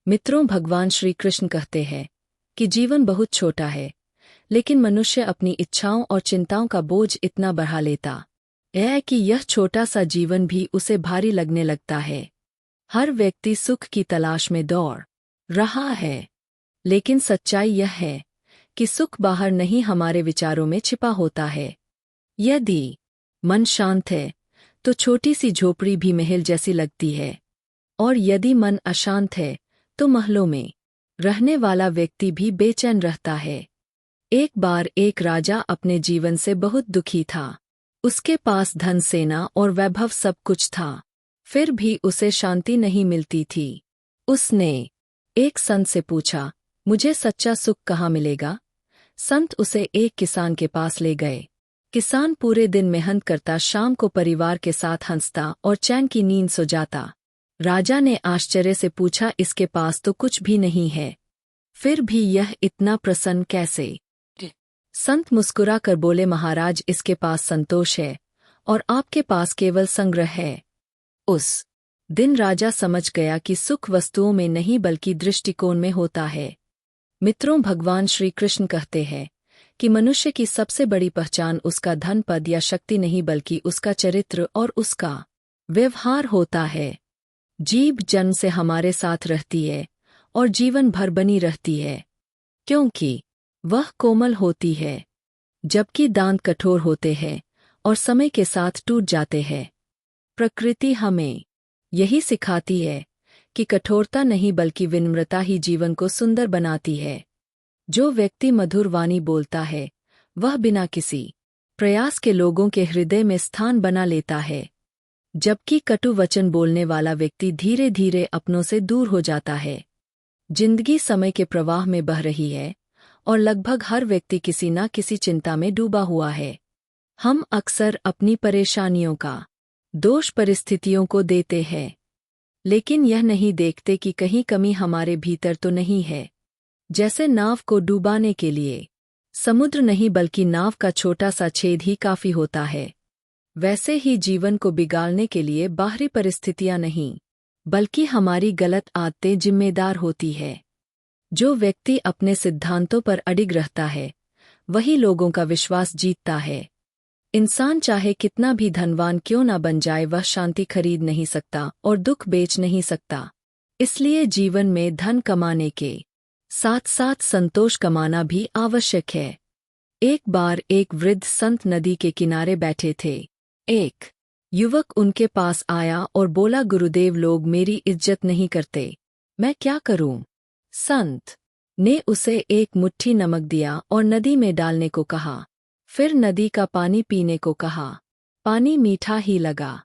मित्रों, भगवान श्री कृष्ण कहते हैं कि जीवन बहुत छोटा है, लेकिन मनुष्य अपनी इच्छाओं और चिंताओं का बोझ इतना बढ़ा लेता है कि यह छोटा सा जीवन भी उसे भारी लगने लगता है। हर व्यक्ति सुख की तलाश में दौड़ रहा है, लेकिन सच्चाई यह है कि सुख बाहर नहीं, हमारे विचारों में छिपा होता है। यदि मन शांत है तो छोटी सी झोपड़ी भी महल जैसी लगती है, और यदि मन अशांत है तो महलों में रहने वाला व्यक्ति भी बेचैन रहता है। एक बार एक राजा अपने जीवन से बहुत दुखी था। उसके पास धन, सेना और वैभव सब कुछ था, फिर भी उसे शांति नहीं मिलती थी। उसने एक संत से पूछा, मुझे सच्चा सुख कहाँ मिलेगा? संत उसे एक किसान के पास ले गए। किसान पूरे दिन मेहनत करता, शाम को परिवार के साथ हंसता और चैन की नींद सो जाता। राजा ने आश्चर्य से पूछा, इसके पास तो कुछ भी नहीं है, फिर भी यह इतना प्रसन्न कैसे? संत मुस्कुरा कर बोले, महाराज, इसके पास संतोष है और आपके पास केवल संग्रह है। उस दिन राजा समझ गया कि सुख वस्तुओं में नहीं बल्कि दृष्टिकोण में होता है। मित्रों, भगवान श्री कृष्ण कहते हैं कि मनुष्य की सबसे बड़ी पहचान उसका धन, पद या शक्ति नहीं बल्कि उसका चरित्र और उसका व्यवहार होता है। जीभ जन्म से हमारे साथ रहती है और जीवन भर बनी रहती है, क्योंकि वह कोमल होती है, जबकि दांत कठोर होते हैं और समय के साथ टूट जाते हैं। प्रकृति हमें यही सिखाती है कि कठोरता नहीं बल्कि विनम्रता ही जीवन को सुंदर बनाती है। जो व्यक्ति मधुर वाणी बोलता है वह बिना किसी प्रयास के लोगों के हृदय में स्थान बना लेता है, जबकि कटु वचन बोलने वाला व्यक्ति धीरे धीरे अपनों से दूर हो जाता है। जिंदगी समय के प्रवाह में बह रही है और लगभग हर व्यक्ति किसी न किसी चिंता में डूबा हुआ है। हम अक्सर अपनी परेशानियों का दोष परिस्थितियों को देते हैं, लेकिन यह नहीं देखते कि कहीं कमी हमारे भीतर तो नहीं है। जैसे नाव को डूबाने के लिए समुद्र नहीं बल्कि नाव का छोटा सा छेद ही काफी होता है, वैसे ही जीवन को बिगाड़ने के लिए बाहरी परिस्थितियां नहीं बल्कि हमारी गलत आदतें जिम्मेदार होती है। जो व्यक्ति अपने सिद्धांतों पर अडिग रहता है वही लोगों का विश्वास जीतता है। इंसान चाहे कितना भी धनवान क्यों ना बन जाए, वह शांति खरीद नहीं सकता और दुख बेच नहीं सकता। इसलिए जीवन में धन कमाने के साथ साथ संतोष कमाना भी आवश्यक है। एक बार एक वृद्ध संत नदी के किनारे बैठे थे। एक युवक उनके पास आया और बोला, गुरुदेव, लोग मेरी इज्जत नहीं करते, मैं क्या करूं? संत ने उसे एक मुट्ठी नमक दिया और नदी में डालने को कहा। फिर नदी का पानी पीने को कहा। पानी मीठा ही लगा।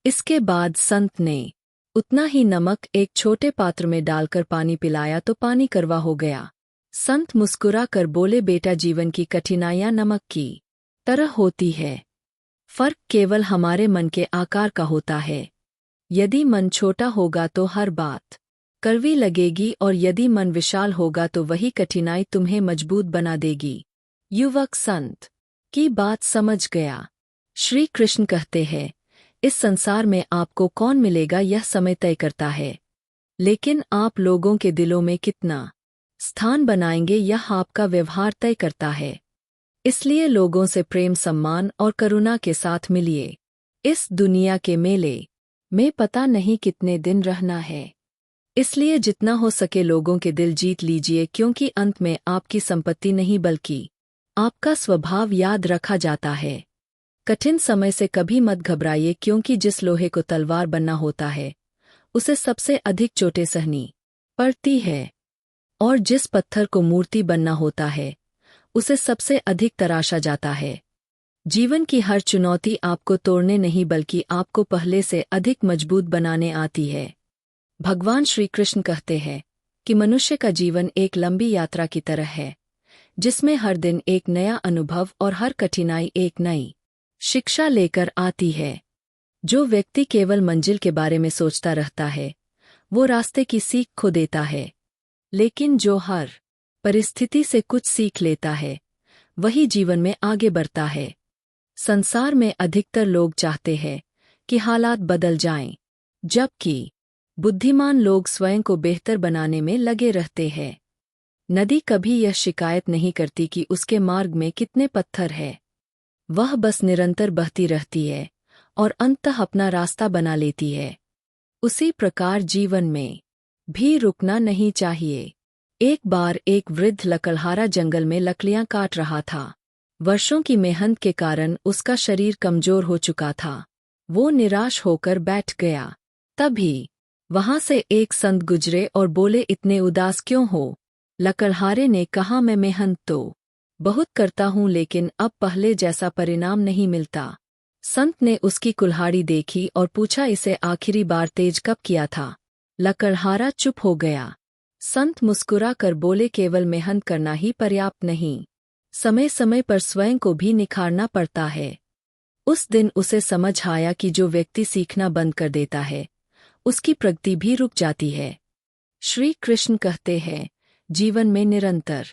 इसके बाद संत ने उतना ही नमक एक छोटे पात्र में डालकर पानी पिलाया तो पानी कड़वा हो गया। संत मुस्कुरा कर बोले, बेटा, जीवन की कठिनाइयां नमक की तरह होती है, फर्क केवल हमारे मन के आकार का होता है। यदि मन छोटा होगा तो हर बात कड़वी लगेगी, और यदि मन विशाल होगा तो वही कठिनाई तुम्हें मजबूत बना देगी। युवक संत की बात समझ गया। श्री कृष्ण कहते हैं, इस संसार में आपको कौन मिलेगा यह समय तय करता है, लेकिन आप लोगों के दिलों में कितना स्थान बनाएंगे यह आपका व्यवहार तय करता है। इसलिए लोगों से प्रेम, सम्मान और करुणा के साथ मिलिए। इस दुनिया के मेले में पता नहीं कितने दिन रहना है, इसलिए जितना हो सके लोगों के दिल जीत लीजिए, क्योंकि अंत में आपकी संपत्ति नहीं बल्कि आपका स्वभाव याद रखा जाता है। कठिन समय से कभी मत घबराइए, क्योंकि जिस लोहे को तलवार बनना होता है उसे सबसे अधिक चोटें सहनी पड़ती है, और जिस पत्थर को मूर्ति बनना होता है उसे सबसे अधिक तराशा जाता है। जीवन की हर चुनौती आपको तोड़ने नहीं बल्कि आपको पहले से अधिक मजबूत बनाने आती है। भगवान श्री कृष्ण कहते हैं कि मनुष्य का जीवन एक लंबी यात्रा की तरह है, जिसमें हर दिन एक नया अनुभव और हर कठिनाई एक नई शिक्षा लेकर आती है। जो व्यक्ति केवल मंजिल के बारे में सोचता रहता है वो रास्ते की सीख खो देता है, लेकिन जो हर परिस्थिति से कुछ सीख लेता है वही जीवन में आगे बढ़ता है। संसार में अधिकतर लोग चाहते हैं कि हालात बदल जाएं, जबकि बुद्धिमान लोग स्वयं को बेहतर बनाने में लगे रहते हैं। नदी कभी यह शिकायत नहीं करती कि उसके मार्ग में कितने पत्थर है। वह बस निरंतर बहती रहती है और अंततः अपना रास्ता बना लेती है। उसी प्रकार जीवन में भी रुकना नहीं चाहिए। एक बार एक वृद्ध लकड़हारा जंगल में लकड़ियां काट रहा था। वर्षों की मेहनत के कारण उसका शरीर कमजोर हो चुका था। वो निराश होकर बैठ गया। तभी वहां से एक संत गुजरे और बोले, इतने उदास क्यों हो? लकड़हारे ने कहा, मैं मेहनत तो बहुत करता हूं लेकिन अब पहले जैसा परिणाम नहीं मिलता। संत ने उसकी कुल्हाड़ी देखी और पूछा, इसे आखिरी बार तेज कब किया था? लकड़हारा चुप हो गया। संत मुस्कुरा कर बोले, केवल मेहनत करना ही पर्याप्त नहीं, समय समय पर स्वयं को भी निखारना पड़ता है। उस दिन उसे समझ आया कि जो व्यक्ति सीखना बंद कर देता है उसकी प्रगति भी रुक जाती है। श्री कृष्ण कहते हैं, जीवन में निरंतर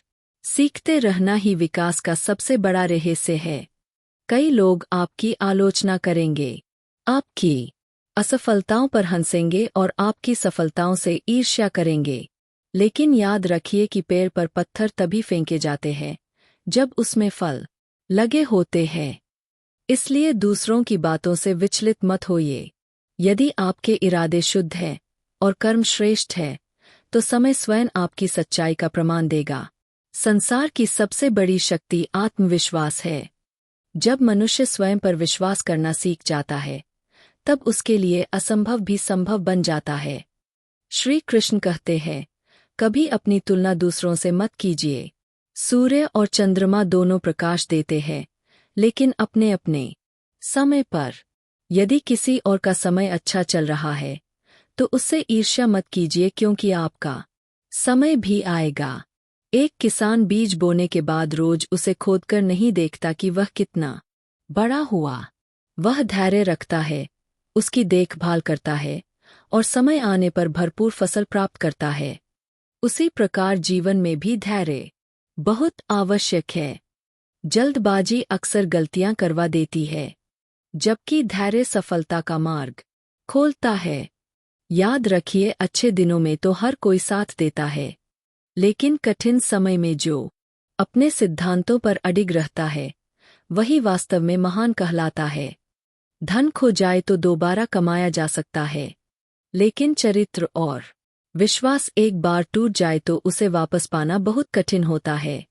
सीखते रहना ही विकास का सबसे बड़ा रहस्य है। कई लोग आपकी आलोचना करेंगे, आपकी असफलताओं पर हंसेंगे और आपकी सफलताओं से ईर्ष्या करेंगे। लेकिन याद रखिए कि पेड़ पर पत्थर तभी फेंके जाते हैं जब उसमें फल लगे होते हैं। इसलिए दूसरों की बातों से विचलित मत होइए। यदि आपके इरादे शुद्ध हैं और कर्म श्रेष्ठ है तो समय स्वयं आपकी सच्चाई का प्रमाण देगा। संसार की सबसे बड़ी शक्ति आत्मविश्वास है। जब मनुष्य स्वयं पर विश्वास करना सीख जाता है तब उसके लिए असंभव भी संभव बन जाता है। श्री कृष्ण कहते हैं, कभी अपनी तुलना दूसरों से मत कीजिए। सूर्य और चंद्रमा दोनों प्रकाश देते हैं लेकिन अपने अपने समय पर। यदि किसी और का समय अच्छा चल रहा है तो उससे ईर्ष्या मत कीजिए, क्योंकि आपका समय भी आएगा। एक किसान बीज बोने के बाद रोज उसे खोदकर नहीं देखता कि वह कितना बड़ा हुआ। वह धैर्य रखता है, उसकी देखभाल करता है और समय आने पर भरपूर फसल प्राप्त करता है। उसी प्रकार जीवन में भी धैर्य बहुत आवश्यक है। जल्दबाजी अक्सर गलतियां करवा देती है, जबकि धैर्य सफलता का मार्ग खोलता है। याद रखिए, अच्छे दिनों में तो हर कोई साथ देता है, लेकिन कठिन समय में जो अपने सिद्धांतों पर अडिग रहता है वही वास्तव में महान कहलाता है। धन खो जाए तो दोबारा कमाया जा सकता है, लेकिन चरित्र और विश्वास एक बार टूट जाए तो उसे वापस पाना बहुत कठिन होता है।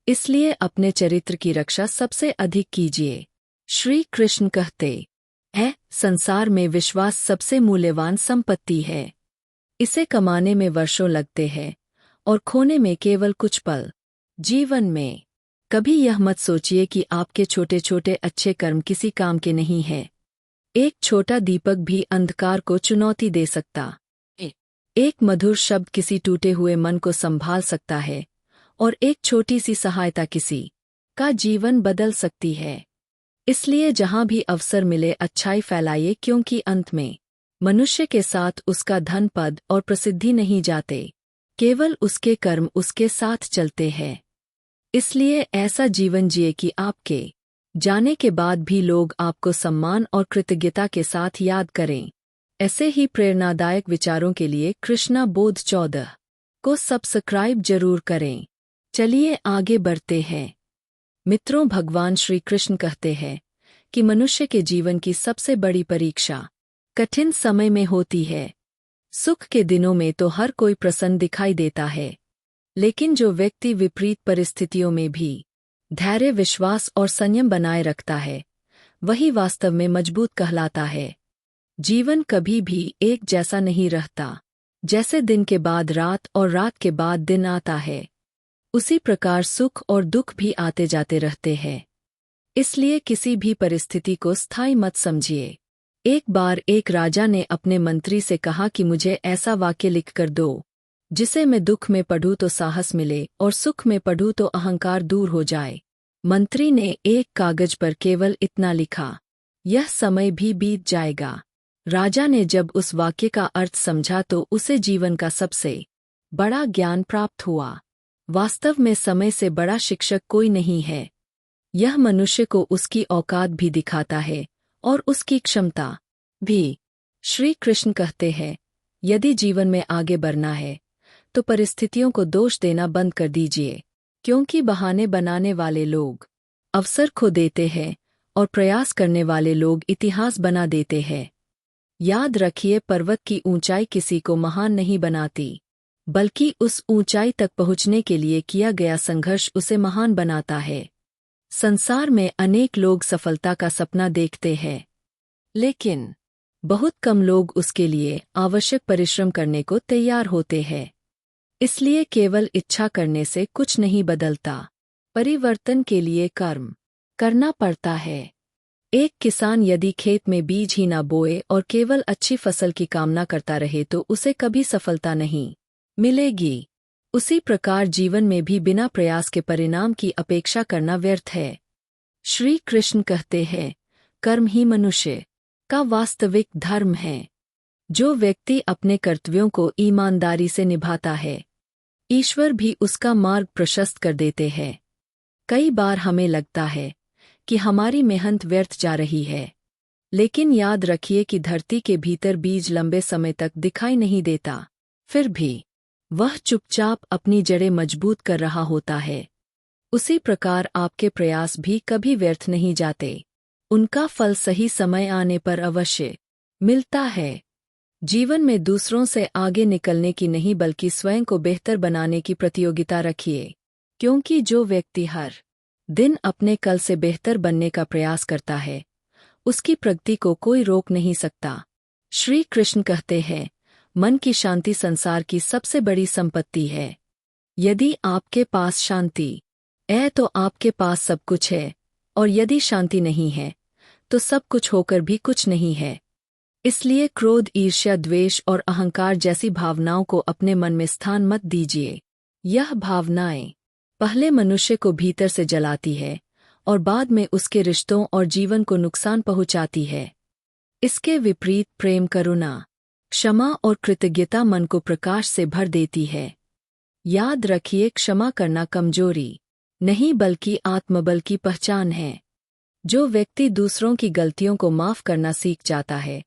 इसलिए अपने चरित्र की रक्षा सबसे अधिक कीजिए। श्री कृष्ण कहते हैं, संसार में विश्वास सबसे मूल्यवान संपत्ति है। इसे कमाने में वर्षों लगते हैं और खोने में केवल कुछ पल। जीवन में कभी यह मत सोचिए कि आपके छोटे छोटे अच्छे कर्म किसी काम के नहीं हैं। एक छोटा दीपक भी अंधकार को चुनौती दे सकता है। एक मधुर शब्द किसी टूटे हुए मन को संभाल सकता है और एक छोटी सी सहायता किसी का जीवन बदल सकती है। इसलिए जहां भी अवसर मिले अच्छाई फैलाइए, क्योंकि अंत में मनुष्य के साथ उसका धन, पद और प्रसिद्धि नहीं जाते, केवल उसके कर्म उसके साथ चलते हैं। इसलिए ऐसा जीवन जिए कि आपके जाने के बाद भी लोग आपको सम्मान और कृतज्ञता के साथ याद करें। ऐसे ही प्रेरणादायक विचारों के लिए कृष्णा बोध 14 को सब्सक्राइब जरूर करें। चलिए आगे बढ़ते हैं। मित्रों, भगवान श्री कृष्ण कहते हैं कि मनुष्य के जीवन की सबसे बड़ी परीक्षा कठिन समय में होती है। सुख के दिनों में तो हर कोई प्रसन्न दिखाई देता है, लेकिन जो व्यक्ति विपरीत परिस्थितियों में भी धैर्य, विश्वास और संयम बनाए रखता है वही वास्तव में मजबूत कहलाता है। जीवन कभी भी एक जैसा नहीं रहता। जैसे दिन के बाद रात और रात के बाद दिन आता है, उसी प्रकार सुख और दुख भी आते जाते रहते हैं। इसलिए किसी भी परिस्थिति को स्थायी मत समझिए। एक बार एक राजा ने अपने मंत्री से कहा कि मुझे ऐसा वाक्य लिखकर दो जिसे मैं दुख में पढ़ूं तो साहस मिले और सुख में पढ़ूं तो अहंकार दूर हो जाए। मंत्री ने एक कागज पर केवल इतना लिखा, यह समय भी बीत जाएगा। राजा ने जब उस वाक्य का अर्थ समझा तो उसे जीवन का सबसे बड़ा ज्ञान प्राप्त हुआ। वास्तव में समय से बड़ा शिक्षक कोई नहीं है। यह मनुष्य को उसकी औकात भी दिखाता है और उसकी क्षमता भी। श्री कृष्ण कहते हैं, यदि जीवन में आगे बढ़ना है तो परिस्थितियों को दोष देना बंद कर दीजिए, क्योंकि बहाने बनाने वाले लोग अवसर खो देते हैं और प्रयास करने वाले लोग इतिहास बना देते हैं। याद रखिए, पर्वत की ऊंचाई किसी को महान नहीं बनाती, बल्कि उस ऊंचाई तक पहुंचने के लिए किया गया संघर्ष उसे महान बनाता है। संसार में अनेक लोग सफलता का सपना देखते हैं, लेकिन बहुत कम लोग उसके लिए आवश्यक परिश्रम करने को तैयार होते हैं। इसलिए केवल इच्छा करने से कुछ नहीं बदलता, परिवर्तन के लिए कर्म करना पड़ता है। एक किसान यदि खेत में बीज ही ना बोए और केवल अच्छी फसल की कामना करता रहे तो उसे कभी सफलता नहीं मिलेगी। उसी प्रकार जीवन में भी बिना प्रयास के परिणाम की अपेक्षा करना व्यर्थ है। श्री कृष्ण कहते हैं, कर्म ही मनुष्य का वास्तविक धर्म है। जो व्यक्ति अपने कर्तव्यों को ईमानदारी से निभाता है, ईश्वर भी उसका मार्ग प्रशस्त कर देते हैं। कई बार हमें लगता है कि हमारी मेहनत व्यर्थ जा रही है, लेकिन याद रखिए कि धरती के भीतर बीज लंबे समय तक दिखाई नहीं देता, फिर भी वह चुपचाप अपनी जड़ें मजबूत कर रहा होता है। उसी प्रकार आपके प्रयास भी कभी व्यर्थ नहीं जाते, उनका फल सही समय आने पर अवश्य मिलता है। जीवन में दूसरों से आगे निकलने की नहीं बल्कि स्वयं को बेहतर बनाने की प्रतियोगिता रखिए, क्योंकि जो व्यक्ति हर दिन अपने कल से बेहतर बनने का प्रयास करता है, उसकी प्रगति को कोई रोक नहीं सकता। श्री कृष्ण कहते हैं, मन की शांति संसार की सबसे बड़ी संपत्ति है। यदि आपके पास शांति है तो आपके पास सब कुछ है, और यदि शांति नहीं है तो सब कुछ होकर भी कुछ नहीं है। इसलिए क्रोध, ईर्ष्या, द्वेष और अहंकार जैसी भावनाओं को अपने मन में स्थान मत दीजिए। यह भावनाएं पहले मनुष्य को भीतर से जलाती है और बाद में उसके रिश्तों और जीवन को नुकसान पहुंचाती है। इसके विपरीत प्रेम, करुणा, क्षमा और कृतज्ञता मन को प्रकाश से भर देती है। याद रखिए, क्षमा करना कमजोरी नहीं बल्कि आत्मबल की पहचान है। जो व्यक्ति दूसरों की गलतियों को माफ करना सीख जाता है,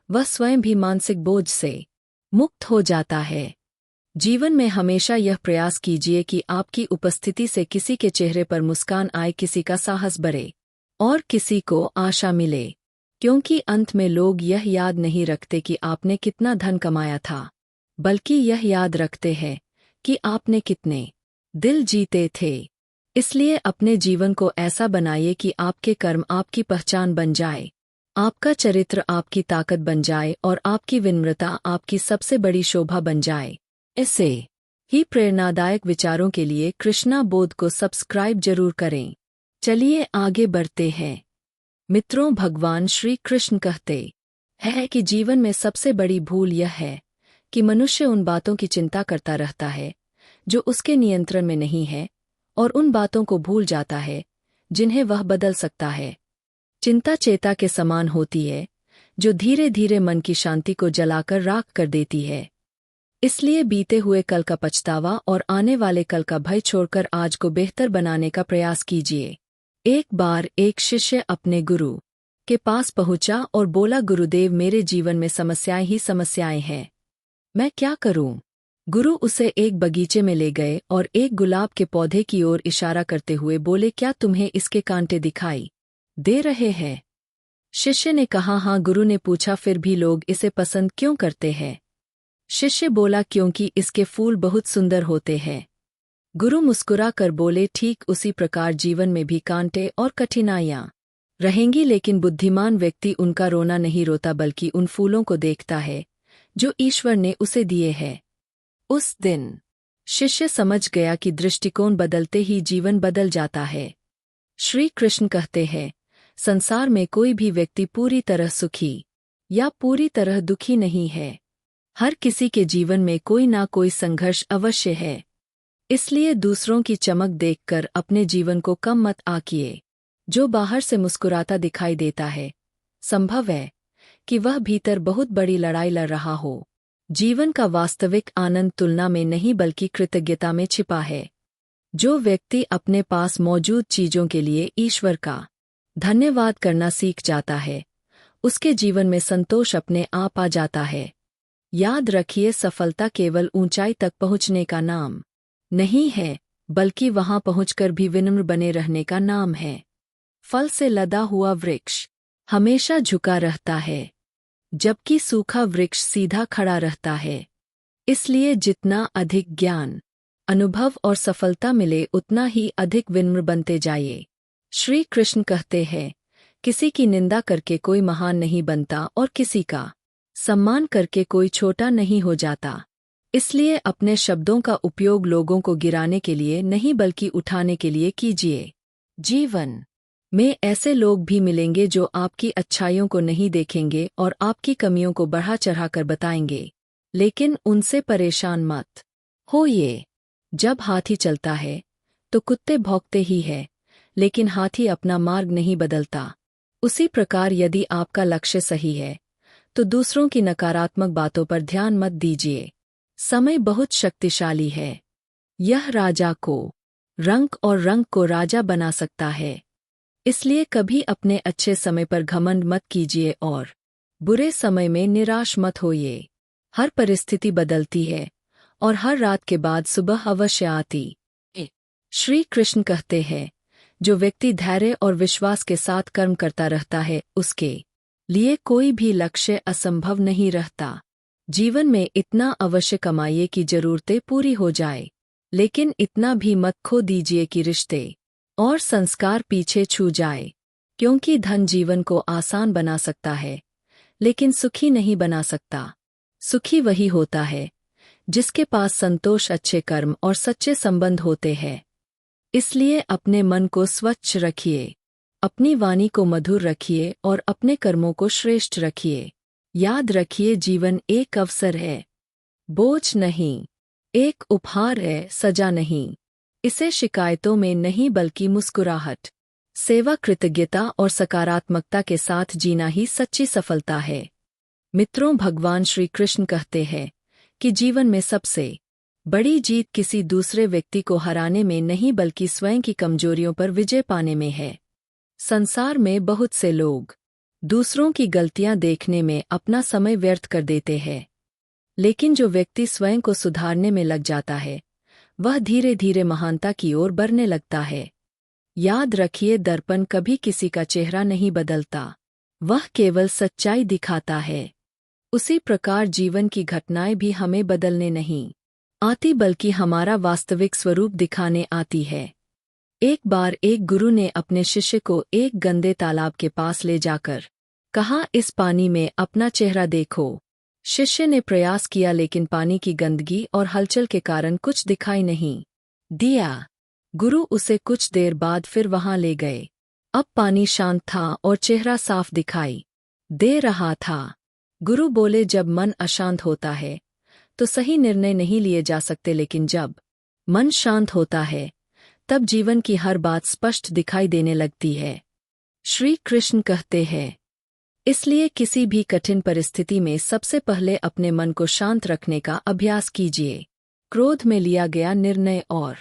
वह स्वयं भी मानसिक बोझ से मुक्त हो जाता है। जीवन में हमेशा यह प्रयास कीजिए कि आपकी उपस्थिति से किसी के चेहरे पर मुस्कान आए, किसी का साहस बढ़े और किसी को आशा मिले, क्योंकि अंत में लोग यह याद नहीं रखते कि आपने कितना धन कमाया था, बल्कि यह याद रखते हैं कि आपने कितने दिल जीते थे। इसलिए अपने जीवन को ऐसा बनाइए कि आपके कर्म आपकी पहचान बन जाए, आपका चरित्र आपकी ताकत बन जाए और आपकी विनम्रता आपकी सबसे बड़ी शोभा बन जाए। ऐसे ही प्रेरणादायक विचारों के लिए कृष्णा बोध को सब्सक्राइब जरूर करें। चलिए आगे बढ़ते हैं। मित्रों, भगवान श्री कृष्ण कहते हैं कि जीवन में सबसे बड़ी भूल यह है कि मनुष्य उन बातों की चिंता करता रहता है जो उसके नियंत्रण में नहीं है, और उन बातों को भूल जाता है जिन्हें वह बदल सकता है। चिंता चेता के समान होती है, जो धीरे धीरे मन की शांति को जलाकर राख कर देती है। इसलिए बीते हुए कल का पछतावा और आने वाले कल का भय छोड़कर आज को बेहतर बनाने का प्रयास कीजिए। एक बार एक शिष्य अपने गुरु के पास पहुंचा और बोला, गुरुदेव, मेरे जीवन में समस्याएं ही समस्याएं हैं, मैं क्या करूं? गुरु उसे एक बगीचे में ले गए और एक गुलाब के पौधे की ओर इशारा करते हुए बोले, क्या तुम्हें इसके कांटे दिखाई दे रहे हैं? शिष्य ने कहा, हाँ। गुरु ने पूछा, फिर भी लोग इसे पसंद क्यों करते हैं? शिष्य बोला, क्योंकि इसके फूल बहुत सुंदर होते हैं। गुरु मुस्कुरा कर बोले, ठीक उसी प्रकार जीवन में भी कांटे और कठिनाइयां रहेंगी, लेकिन बुद्धिमान व्यक्ति उनका रोना नहीं रोता बल्कि उन फूलों को देखता है जो ईश्वर ने उसे दिए हैं। उस दिन शिष्य समझ गया कि दृष्टिकोण बदलते ही जीवन बदल जाता है। श्री कृष्ण कहते हैं, संसार में कोई भी व्यक्ति पूरी तरह सुखी या पूरी तरह दुखी नहीं है। हर किसी के जीवन में कोई ना कोई संघर्ष अवश्य है। इसलिए दूसरों की चमक देखकर अपने जीवन को कम मत आंकिए। जो बाहर से मुस्कुराता दिखाई देता है, संभव है कि वह भीतर बहुत बड़ी लड़ाई लड़ रहा हो। जीवन का वास्तविक आनंद तुलना में नहीं बल्कि कृतज्ञता में छिपा है। जो व्यक्ति अपने पास मौजूद चीजों के लिए ईश्वर का धन्यवाद करना सीख जाता है, उसके जीवन में संतोष अपने आप आ जाता है। याद रखिए, सफलता केवल ऊंचाई तक पहुंचने का नाम नहीं है, बल्कि वहां पहुंचकर भी विनम्र बने रहने का नाम है। फल से लदा हुआ वृक्ष हमेशा झुका रहता है, जबकि सूखा वृक्ष सीधा खड़ा रहता है। इसलिए जितना अधिक ज्ञान, अनुभव और सफलता मिले, उतना ही अधिक विनम्र बनते जाइए। श्री कृष्ण कहते हैं, किसी की निंदा करके कोई महान नहीं बनता और किसी का सम्मान करके कोई छोटा नहीं हो जाता। इसलिए अपने शब्दों का उपयोग लोगों को गिराने के लिए नहीं, बल्कि उठाने के लिए कीजिए। जीवन में ऐसे लोग भी मिलेंगे जो आपकी अच्छाइयों को नहीं देखेंगे और आपकी कमियों को बढ़ा चढ़ाकर बताएंगे, लेकिन उनसे परेशान मत होइए। जब हाथी चलता है तो कुत्ते भौंकते ही है, लेकिन हाथी अपना मार्ग नहीं बदलता। उसी प्रकार यदि आपका लक्ष्य सही है तो दूसरों की नकारात्मक बातों पर ध्यान मत दीजिए। समय बहुत शक्तिशाली है, यह राजा को रंग को राजा बना सकता है। इसलिए कभी अपने अच्छे समय पर घमंड मत कीजिए और बुरे समय में निराश मत होइए। हर परिस्थिति बदलती है और हर रात के बाद सुबह अवश्य आती है। श्री कृष्ण कहते हैं, जो व्यक्ति धैर्य और विश्वास के साथ कर्म करता रहता है, उसके लिए कोई भी लक्ष्य असंभव नहीं रहता। जीवन में इतना अवश्य कमाइए कि जरूरतें पूरी हो जाए, लेकिन इतना भी मत खो दीजिए कि रिश्ते और संस्कार पीछे छूट जाए। क्योंकि धन जीवन को आसान बना सकता है, लेकिन सुखी नहीं बना सकता। सुखी वही होता है जिसके पास संतोष, अच्छे कर्म और सच्चे संबंध होते हैं। इसलिए अपने मन को स्वच्छ रखिए, अपनी वाणी को मधुर रखिए और अपने कर्मों को श्रेष्ठ रखिए। याद रखिए, जीवन एक अवसर है, बोझ नहीं। एक उपहार है, सजा नहीं। इसे शिकायतों में नहीं, बल्कि मुस्कुराहट, सेवा, कृतज्ञता और सकारात्मकता के साथ जीना ही सच्ची सफलता है। मित्रों, भगवान श्री कृष्ण कहते हैं कि जीवन में सबसे बड़ी जीत किसी दूसरे व्यक्ति को हराने में नहीं, बल्कि स्वयं की कमजोरियों पर विजय पाने में है। संसार में बहुत से लोग दूसरों की गलतियां देखने में अपना समय व्यर्थ कर देते हैं, लेकिन जो व्यक्ति स्वयं को सुधारने में लग जाता है, वह धीरे धीरे महानता की ओर बढ़ने लगता है। याद रखिए, दर्पण कभी किसी का चेहरा नहीं बदलता, वह केवल सच्चाई दिखाता है। उसी प्रकार जीवन की घटनाएं भी हमें बदलने नहीं आती, बल्कि हमारा वास्तविक स्वरूप दिखाने आती है। एक बार एक गुरु ने अपने शिष्य को एक गंदे तालाब के पास ले जाकर कहा, इस पानी में अपना चेहरा देखो। शिष्य ने प्रयास किया, लेकिन पानी की गंदगी और हलचल के कारण कुछ दिखाई नहीं दिया। गुरु उसे कुछ देर बाद फिर वहां ले गए। अब पानी शांत था और चेहरा साफ दिखाई दे रहा था। गुरु बोले, जब मन अशांत होता है तो सही निर्णय नहीं लिए जा सकते, लेकिन जब मन शांत होता है तब जीवन की हर बात स्पष्ट दिखाई देने लगती है। श्री कृष्ण कहते हैं, इसलिए किसी भी कठिन परिस्थिति में सबसे पहले अपने मन को शांत रखने का अभ्यास कीजिए। क्रोध में लिया गया निर्णय और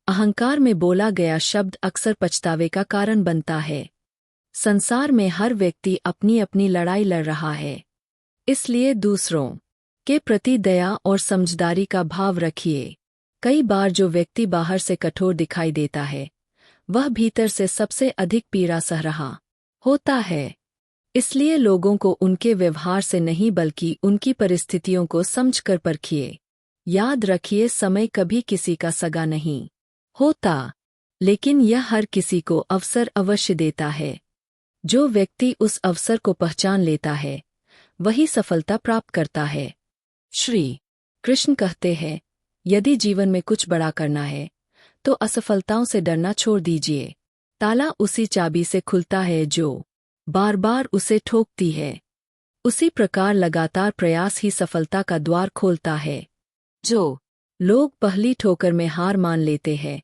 अहंकार में बोला गया शब्द अक्सर पछतावे का कारण बनता है। संसार में हर व्यक्ति अपनी अपनी लड़ाई लड़ रहा है, इसलिए दूसरों के प्रति दया और समझदारी का भाव रखिए। कई बार जो व्यक्ति बाहर से कठोर दिखाई देता है, वह भीतर से सबसे अधिक पीड़ा सह रहा होता है। इसलिए लोगों को उनके व्यवहार से नहीं, बल्कि उनकी परिस्थितियों को समझकर परखिए। याद रखिए, समय कभी किसी का सगा नहीं होता, लेकिन यह हर किसी को अवसर अवश्य देता है। जो व्यक्ति उस अवसर को पहचान लेता है, वही सफलता प्राप्त करता है। श्री कृष्ण कहते हैं, यदि जीवन में कुछ बड़ा करना है तो असफलताओं से डरना छोड़ दीजिए। ताला उसी चाबी से खुलता है जो बार बार उसे ठोकती है। उसी प्रकार लगातार प्रयास ही सफलता का द्वार खोलता है। जो लोग पहली ठोकर में हार मान लेते हैं,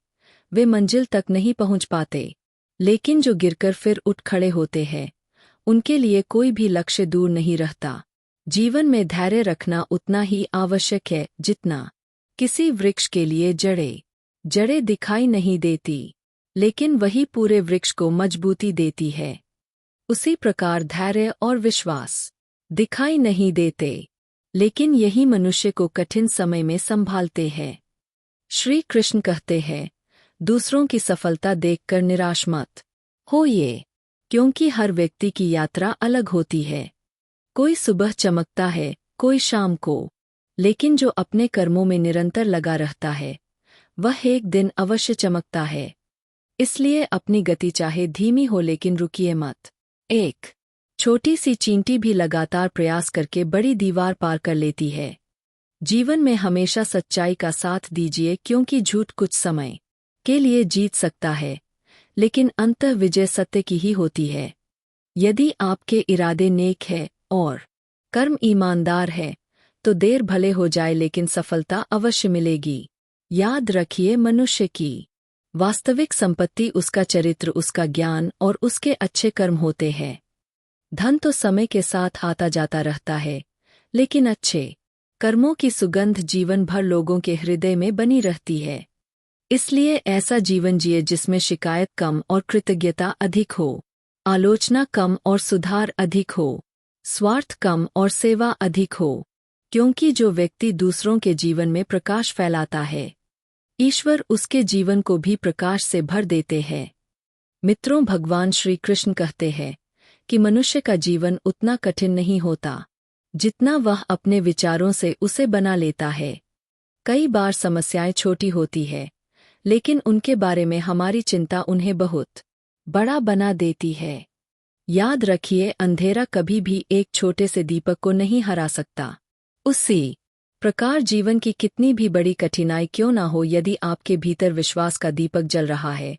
वे मंजिल तक नहीं पहुंच पाते, लेकिन जो गिरकर फिर उठ खड़े होते हैं, उनके लिए कोई भी लक्ष्य दूर नहीं रहता। जीवन में धैर्य रखना उतना ही आवश्यक है जितना किसी वृक्ष के लिए जड़ें दिखाई नहीं देती, लेकिन वही पूरे वृक्ष को मजबूती देती है। उसी प्रकार धैर्य और विश्वास दिखाई नहीं देते, लेकिन यही मनुष्य को कठिन समय में संभालते हैं। श्री कृष्ण कहते हैं, दूसरों की सफलता देखकर निराश मत होइए, क्योंकि हर व्यक्ति की यात्रा अलग होती है। कोई सुबह चमकता है, कोई शाम को, लेकिन जो अपने कर्मों में निरंतर लगा रहता है वह एक दिन अवश्य चमकता है। इसलिए अपनी गति चाहे धीमी हो लेकिन रुकिए मत। एक छोटी सी चींटी भी लगातार प्रयास करके बड़ी दीवार पार कर लेती है। जीवन में हमेशा सच्चाई का साथ दीजिए, क्योंकि झूठ कुछ समय के लिए जीत सकता है, लेकिन अंततः विजय सत्य की ही होती है। यदि आपके इरादे नेक है और कर्म ईमानदार है तो देर भले हो जाए लेकिन सफलता अवश्य मिलेगी। याद रखिए, मनुष्य की वास्तविक संपत्ति उसका चरित्र, उसका ज्ञान और उसके अच्छे कर्म होते हैं। धन तो समय के साथ आता जाता रहता है, लेकिन अच्छे कर्मों की सुगंध जीवन भर लोगों के हृदय में बनी रहती है। इसलिए ऐसा जीवन जिए जिसमें शिकायत कम और कृतज्ञता अधिक हो, आलोचना कम और सुधार अधिक हो, स्वार्थ कम और सेवा अधिक हो, क्योंकि जो व्यक्ति दूसरों के जीवन में प्रकाश फैलाता है, ईश्वर उसके जीवन को भी प्रकाश से भर देते हैं। मित्रों, भगवान श्री कृष्ण कहते हैं कि मनुष्य का जीवन उतना कठिन नहीं होता जितना वह अपने विचारों से उसे बना लेता है। कई बार समस्याएं छोटी होती है, लेकिन उनके बारे में हमारी चिंता उन्हें बहुत बड़ा बना देती है। याद रखिए, अंधेरा कभी भी एक छोटे से दीपक को नहीं हरा सकता। उसी प्रकार जीवन की कितनी भी बड़ी कठिनाई क्यों ना हो, यदि आपके भीतर विश्वास का दीपक जल रहा है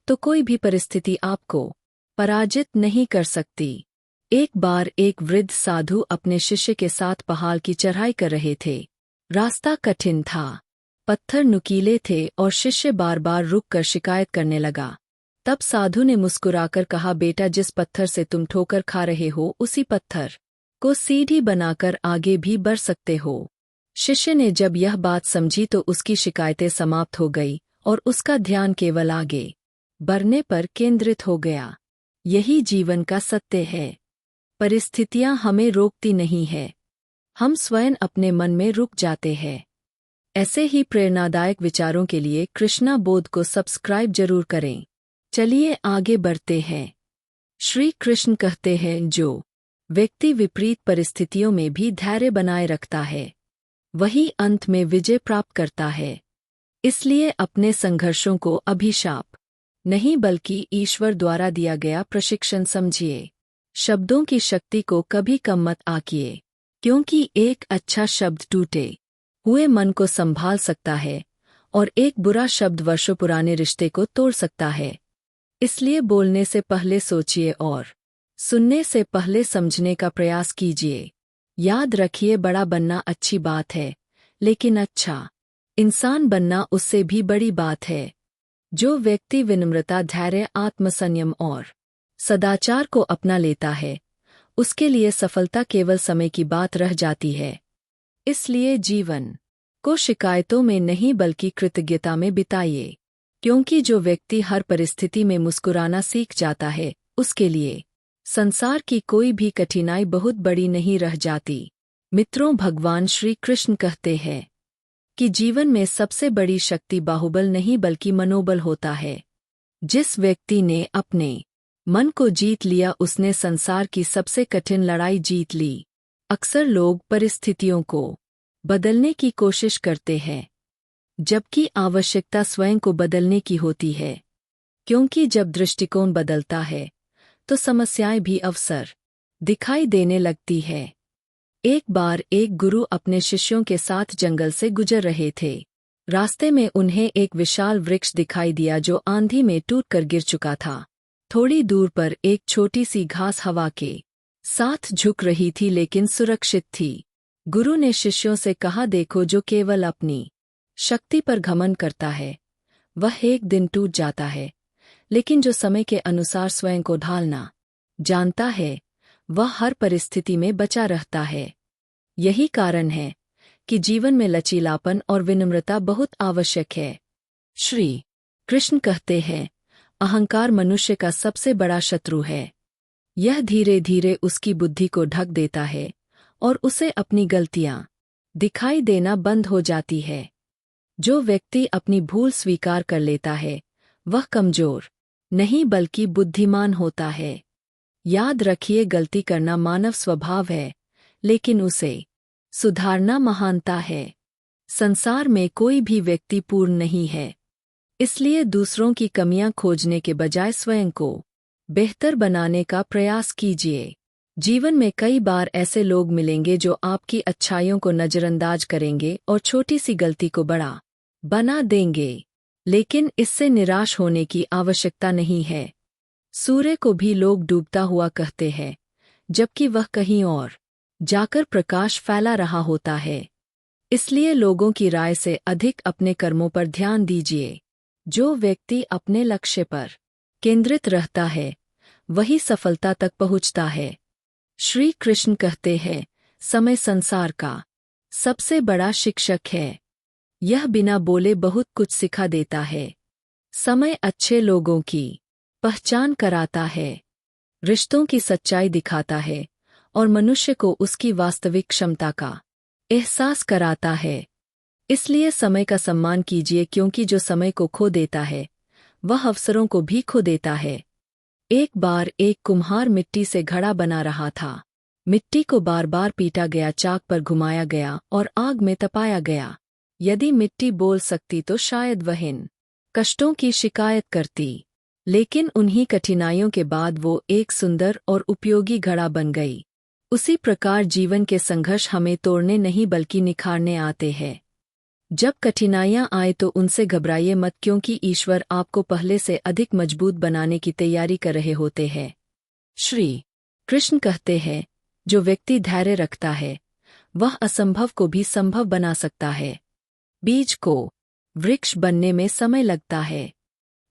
तो कोई भी परिस्थिति आपको पराजित नहीं कर सकती। एक बार एक वृद्ध साधु अपने शिष्य के साथ पहाड़ की चढ़ाई कर रहे थे। रास्ता कठिन था, पत्थर नुकीले थे और शिष्य बार बार रुककर शिकायत करने लगा। तब साधु ने मुस्कुराकर कहा, बेटा, जिस पत्थर से तुम ठोकर खा रहे हो उसी पत्थर को सीढ़ी बनाकर आगे भी बढ़ सकते हो। शिष्य ने जब यह बात समझी तो उसकी शिकायतें समाप्त हो गई और उसका ध्यान केवल आगे बढ़ने पर केंद्रित हो गया। यही जीवन का सत्य है। परिस्थितियां हमें रोकती नहीं है, हम स्वयं अपने मन में रुक जाते हैं। ऐसे ही प्रेरणादायक विचारों के लिए कृष्णा बोध को सब्सक्राइब जरूर करें। चलिए आगे बढ़ते हैं। श्री कृष्ण कहते हैं, जो व्यक्ति विपरीत परिस्थितियों में भी धैर्य बनाए रखता है वही अंत में विजय प्राप्त करता है। इसलिए अपने संघर्षों को अभिशाप नहीं बल्कि ईश्वर द्वारा दिया गया प्रशिक्षण समझिए। शब्दों की शक्ति को कभी कम मत आंकिए, क्योंकि एक अच्छा शब्द टूटे हुए मन को संभाल सकता है और एक बुरा शब्द वर्षों पुराने रिश्ते को तोड़ सकता है। इसलिए बोलने से पहले सोचिए और सुनने से पहले समझने का प्रयास कीजिए। याद रखिए, बड़ा बनना अच्छी बात है, लेकिन अच्छा इंसान बनना उससे भी बड़ी बात है। जो व्यक्ति विनम्रता, धैर्य, आत्मसंयम और सदाचार को अपना लेता है उसके लिए सफलता केवल समय की बात रह जाती है। इसलिए जीवन को शिकायतों में नहीं बल्कि कृतज्ञता में बिताइए, क्योंकि जो व्यक्ति हर परिस्थिति में मुस्कुराना सीख जाता है उसके लिए संसार की कोई भी कठिनाई बहुत बड़ी नहीं रह जाती। मित्रों, भगवान श्री कृष्ण कहते हैं कि जीवन में सबसे बड़ी शक्ति बाहुबल नहीं बल्कि मनोबल होता है। जिस व्यक्ति ने अपने मन को जीत लिया उसने संसार की सबसे कठिन लड़ाई जीत ली। अक्सर लोग परिस्थितियों को बदलने की कोशिश करते हैं, जबकि आवश्यकता स्वयं को बदलने की होती है, क्योंकि जब दृष्टिकोण बदलता है तो समस्याएं भी अवसर दिखाई देने लगती है। एक बार एक गुरु अपने शिष्यों के साथ जंगल से गुजर रहे थे। रास्ते में उन्हें एक विशाल वृक्ष दिखाई दिया जो आंधी में टूटकर गिर चुका था। थोड़ी दूर पर एक छोटी सी घास हवा के साथ झुक रही थी लेकिन सुरक्षित थी। गुरु ने शिष्यों से कहा, देखो, जो केवल अपनी शक्ति पर घमंड करता है वह एक दिन टूट जाता है, लेकिन जो समय के अनुसार स्वयं को ढालना जानता है वह हर परिस्थिति में बचा रहता है। यही कारण है कि जीवन में लचीलापन और विनम्रता बहुत आवश्यक है। श्री कृष्ण कहते हैं, अहंकार मनुष्य का सबसे बड़ा शत्रु है। यह धीरे धीरे उसकी बुद्धि को ढक देता है और उसे अपनी गलतियां दिखाई देना बंद हो जाती है। जो व्यक्ति अपनी भूल स्वीकार कर लेता है वह कमजोर नहीं बल्कि बुद्धिमान होता है। याद रखिए, गलती करना मानव स्वभाव है, लेकिन उसे सुधारना महानता है। संसार में कोई भी व्यक्ति पूर्ण नहीं है, इसलिए दूसरों की कमियां खोजने के बजाय स्वयं को बेहतर बनाने का प्रयास कीजिए। जीवन में कई बार ऐसे लोग मिलेंगे जो आपकी अच्छाइयों को नज़रअंदाज करेंगे और छोटी सी गलती को बड़ा बना देंगे, लेकिन इससे निराश होने की आवश्यकता नहीं है। सूर्य को भी लोग डूबता हुआ कहते हैं, जबकि वह कहीं और जाकर प्रकाश फैला रहा होता है। इसलिए लोगों की राय से अधिक अपने कर्मों पर ध्यान दीजिए। जो व्यक्ति अपने लक्ष्य पर केंद्रित रहता है वही सफलता तक पहुंचता है। श्री कृष्ण कहते हैं, समय संसार का सबसे बड़ा शिक्षक है। यह बिना बोले बहुत कुछ सिखा देता है। समय अच्छे लोगों की पहचान कराता है, रिश्तों की सच्चाई दिखाता है और मनुष्य को उसकी वास्तविक क्षमता का एहसास कराता है। इसलिए समय का सम्मान कीजिए, क्योंकि जो समय को खो देता है वह अवसरों को भी खो देता है। एक बार एक कुम्हार मिट्टी से घड़ा बना रहा था। मिट्टी को बार बार पीटा गया, चाक पर घुमाया गया और आग में तपाया गया। यदि मिट्टी बोल सकती तो शायद वह इन कष्टों की शिकायत करती, लेकिन उन्हीं कठिनाइयों के बाद वो एक सुंदर और उपयोगी घड़ा बन गई। उसी प्रकार जीवन के संघर्ष हमें तोड़ने नहीं बल्कि निखारने आते हैं। जब कठिनाइयां आए तो उनसे घबराइए मत, क्योंकि ईश्वर आपको पहले से अधिक मजबूत बनाने की तैयारी कर रहे होते हैं। श्री कृष्ण कहते हैं, जो व्यक्ति धैर्य रखता है वह असंभव को भी संभव बना सकता है। बीज को वृक्ष बनने में समय लगता है,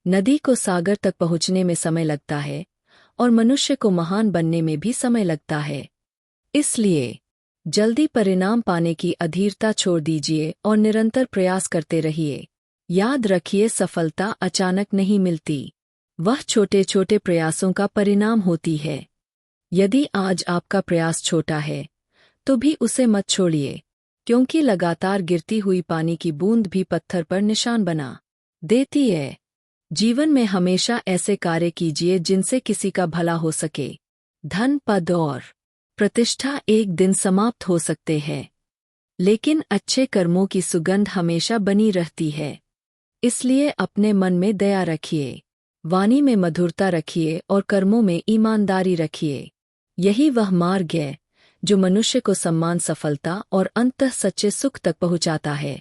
नदी को सागर तक पहुँचने में समय लगता है और मनुष्य को महान बनने में भी समय लगता है। इसलिए जल्दी परिणाम पाने की अधीरता छोड़ दीजिए और निरंतर प्रयास करते रहिए। याद रखिए, सफलता अचानक नहीं मिलती, वह छोटे छोटे प्रयासों का परिणाम होती है। यदि आज आपका प्रयास छोटा है तो भी उसे मत छोड़िए, क्योंकि लगातार गिरती हुई पानी की बूंद भी पत्थर पर निशान बना देती है। जीवन में हमेशा ऐसे कार्य कीजिए जिनसे किसी का भला हो सके। धन, पद और प्रतिष्ठा एक दिन समाप्त हो सकते हैं, लेकिन अच्छे कर्मों की सुगंध हमेशा बनी रहती है। इसलिए अपने मन में दया रखिए, वाणी में मधुरता रखिए और कर्मों में ईमानदारी रखिए। यही वह मार्ग है जो मनुष्य को सम्मान, सफलता और अंततः सच्चे सुख तक पहुंचाता है।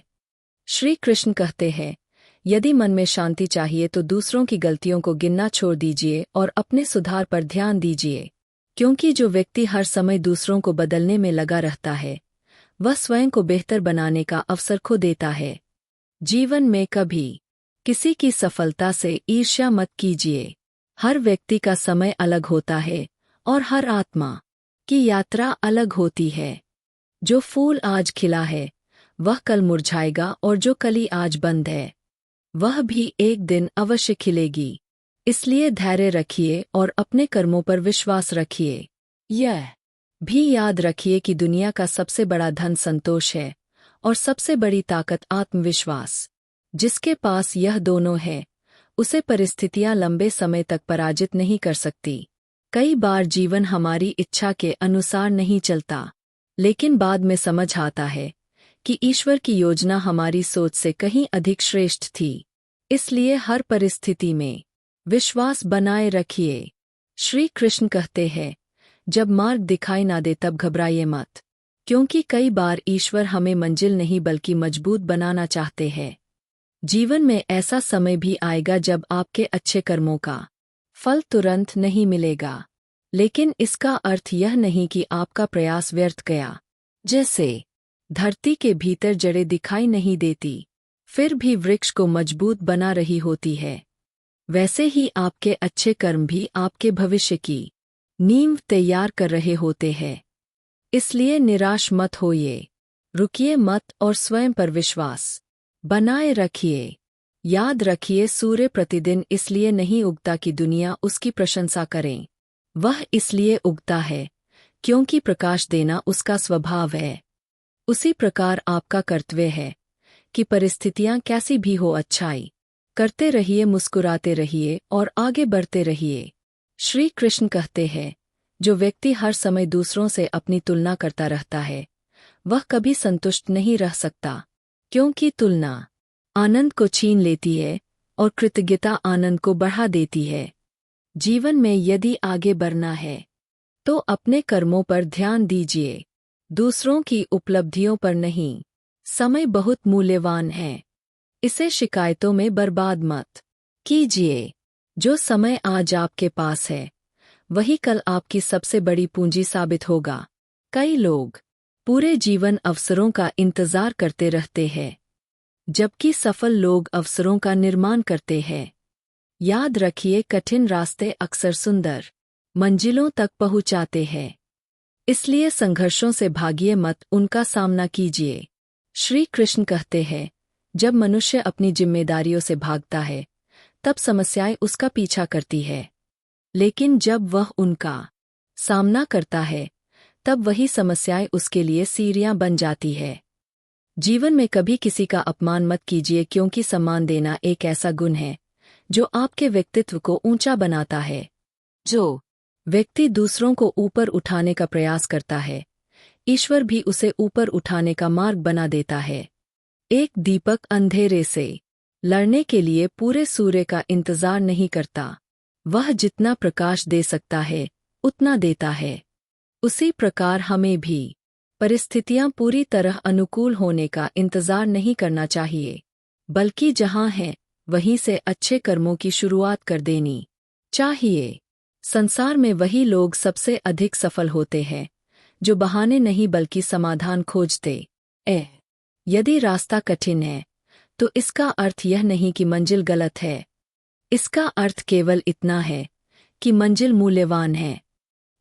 श्री कृष्ण कहते हैं, यदि मन में शांति चाहिए तो दूसरों की गलतियों को गिनना छोड़ दीजिए और अपने सुधार पर ध्यान दीजिए, क्योंकि जो व्यक्ति हर समय दूसरों को बदलने में लगा रहता है वह स्वयं को बेहतर बनाने का अवसर खो देता है। जीवन में कभी किसी की सफलता से ईर्ष्या मत कीजिए। हर व्यक्ति का समय अलग होता है और हर आत्मा की यात्रा अलग होती है। जो फूल आज खिला है वह कल मुरझाएगा और जो कली आज बंद है वह भी एक दिन अवश्य खिलेगी। इसलिए धैर्य रखिए और अपने कर्मों पर विश्वास रखिए। यह भी याद रखिए कि दुनिया का सबसे बड़ा धन संतोष है और सबसे बड़ी ताकत आत्मविश्वास। जिसके पास यह दोनों है उसे परिस्थितियां लंबे समय तक पराजित नहीं कर सकती। कई बार जीवन हमारी इच्छा के अनुसार नहीं चलता, लेकिन बाद में समझ आता है कि ईश्वर की योजना हमारी सोच से कहीं अधिक श्रेष्ठ थी। इसलिए हर परिस्थिति में विश्वास बनाए रखिए। श्री कृष्ण कहते हैं, जब मार्ग दिखाई ना दे तब घबराइए मत, क्योंकि कई बार ईश्वर हमें मंजिल नहीं बल्कि मजबूत बनाना चाहते हैं। जीवन में ऐसा समय भी आएगा जब आपके अच्छे कर्मों का फल तुरंत नहीं मिलेगा, लेकिन इसका अर्थ यह नहीं कि आपका प्रयास व्यर्थ गया। जैसे धरती के भीतर जड़ें दिखाई नहीं देती फिर भी वृक्ष को मजबूत बना रही होती है, वैसे ही आपके अच्छे कर्म भी आपके भविष्य की नींव तैयार कर रहे होते हैं। इसलिए निराश मत होइए, रुकिए मत और स्वयं पर विश्वास बनाए रखिए। याद रखिए, सूर्य प्रतिदिन इसलिए नहीं उगता कि दुनिया उसकी प्रशंसा करें, वह इसलिए उगता है क्योंकि प्रकाश देना उसका स्वभाव है। उसी प्रकार आपका कर्तव्य है कि परिस्थितियां कैसी भी हो अच्छाई करते रहिए, मुस्कुराते रहिए और आगे बढ़ते रहिए। श्री कृष्ण कहते हैं, जो व्यक्ति हर समय दूसरों से अपनी तुलना करता रहता है वह कभी संतुष्ट नहीं रह सकता, क्योंकि तुलना आनंद को छीन लेती है और कृतज्ञता आनंद को बढ़ा देती है। जीवन में यदि आगे बढ़ना है तो अपने कर्मों पर ध्यान दीजिए, दूसरों की उपलब्धियों पर नहीं। समय बहुत मूल्यवान है, इसे शिकायतों में बर्बाद मत कीजिए। जो समय आज आपके पास है वही कल आपकी सबसे बड़ी पूंजी साबित होगा। कई लोग पूरे जीवन अवसरों का इंतजार करते रहते हैं, जबकि सफल लोग अवसरों का निर्माण करते हैं। याद रखिए, कठिन रास्ते अक्सर सुंदर मंजिलों तक पहुंचाते हैं, इसलिए संघर्षों से भागिए मत, उनका सामना कीजिए। श्री कृष्ण कहते हैं, जब मनुष्य अपनी जिम्मेदारियों से भागता है तब समस्याएं उसका पीछा करती है, लेकिन जब वह उनका सामना करता है तब वही समस्याएं उसके लिए सीढ़ियां बन जाती है। जीवन में कभी किसी का अपमान मत कीजिए, क्योंकि सम्मान देना एक ऐसा गुण है जो आपके व्यक्तित्व को ऊंचा बनाता है। जो व्यक्ति दूसरों को ऊपर उठाने का प्रयास करता है, ईश्वर भी उसे ऊपर उठाने का मार्ग बना देता है। एक दीपक अंधेरे से लड़ने के लिए पूरे सूर्य का इंतजार नहीं करता, वह जितना प्रकाश दे सकता है उतना देता है। उसी प्रकार हमें भी परिस्थितियां पूरी तरह अनुकूल होने का इंतजार नहीं करना चाहिए, बल्कि जहां है वहीं से अच्छे कर्मों की शुरुआत कर देनी चाहिए। संसार में वही लोग सबसे अधिक सफल होते हैं जो बहाने नहीं बल्कि समाधान खोजते हैं। यदि रास्ता कठिन है तो इसका अर्थ यह नहीं कि मंजिल गलत है, इसका अर्थ केवल इतना है कि मंजिल मूल्यवान है।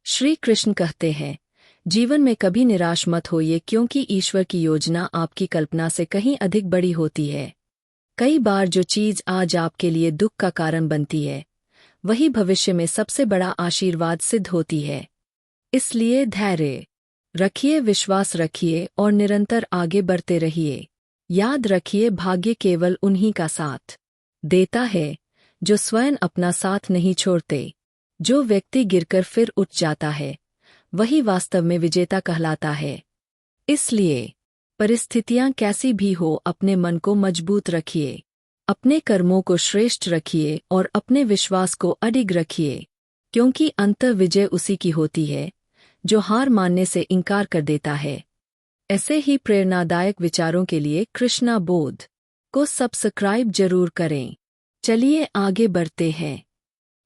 श्री कृष्ण कहते हैं, जीवन में कभी निराश मत होइए, क्योंकि ईश्वर की योजना आपकी कल्पना से कहीं अधिक बड़ी होती है। कई बार जो चीज आज आपके लिए दुख का कारण बनती है वही भविष्य में सबसे बड़ा आशीर्वाद सिद्ध होती है। इसलिए धैर्य रखिए, विश्वास रखिए और निरंतर आगे बढ़ते रहिए। याद रखिए, भाग्य केवल उन्हीं का साथ देता है जो स्वयं अपना साथ नहीं छोड़ते। जो व्यक्ति गिरकर फिर उठ जाता है वही वास्तव में विजेता कहलाता है। इसलिए परिस्थितियां कैसी भी हो, अपने मन को मजबूत रखिए, अपने कर्मों को श्रेष्ठ रखिए और अपने विश्वास को अडिग रखिए, क्योंकि अंततः विजय उसी की होती है जो हार मानने से इनकार कर देता है। ऐसे ही प्रेरणादायक विचारों के लिए कृष्णा बोध को सब्सक्राइब जरूर करें। चलिए आगे बढ़ते हैं।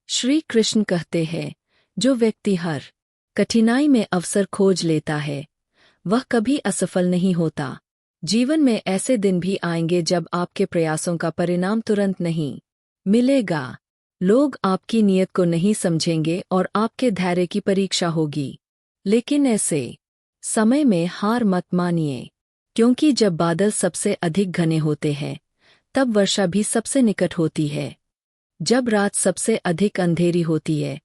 श्री कृष्ण कहते हैं, जो व्यक्ति हर कठिनाई में अवसर खोज लेता है वह कभी असफल नहीं होता। जीवन में ऐसे दिन भी आएंगे जब आपके प्रयासों का परिणाम तुरंत नहीं मिलेगा। लोग आपकी नीयत को नहीं समझेंगे और आपके धैर्य की परीक्षा होगी। लेकिन ऐसे समय में हार मत मानिए, क्योंकि जब बादल सबसे अधिक घने होते हैं तब वर्षा भी सबसे निकट होती है। जब रात सबसे अधिक अंधेरी होती है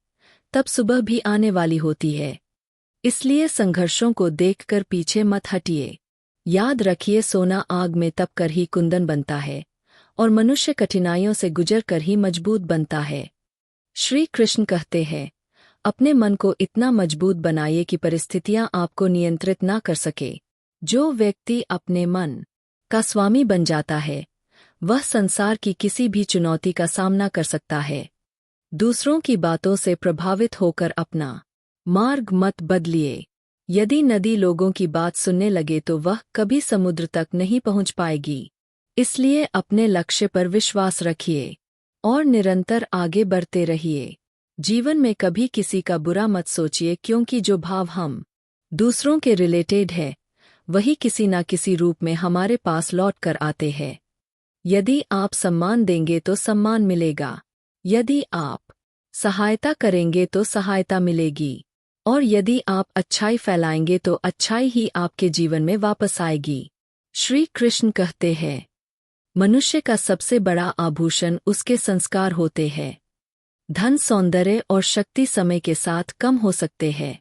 तब सुबह भी आने वाली होती है। इसलिए संघर्षों को देखकर पीछे मत हटिए। याद रखिए, सोना आग में तप कर ही कुंदन बनता है और मनुष्य कठिनाइयों से गुजर कर ही मजबूत बनता है। श्री कृष्ण कहते हैं, अपने मन को इतना मजबूत बनाइए कि परिस्थितियां आपको नियंत्रित ना कर सके। जो व्यक्ति अपने मन का स्वामी बन जाता है वह संसार की किसी भी चुनौती का सामना कर सकता है। दूसरों की बातों से प्रभावित होकर अपना मार्ग मत बदलिए। यदि नदी लोगों की बात सुनने लगे तो वह कभी समुद्र तक नहीं पहुंच पाएगी। इसलिए अपने लक्ष्य पर विश्वास रखिए और निरंतर आगे बढ़ते रहिए। जीवन में कभी किसी का बुरा मत सोचिए, क्योंकि जो भाव हम दूसरों के रिलेटेड है वही किसी न किसी रूप में हमारे पास लौट कर आते हैं। यदि आप सम्मान देंगे तो सम्मान मिलेगा, यदि आप सहायता करेंगे तो सहायता मिलेगी, और यदि आप अच्छाई फैलाएंगे तो अच्छाई ही आपके जीवन में वापस आएगी। श्री कृष्ण कहते हैं, मनुष्य का सबसे बड़ा आभूषण उसके संस्कार होते हैं। धन, सौंदर्य और शक्ति समय के साथ कम हो सकते हैं,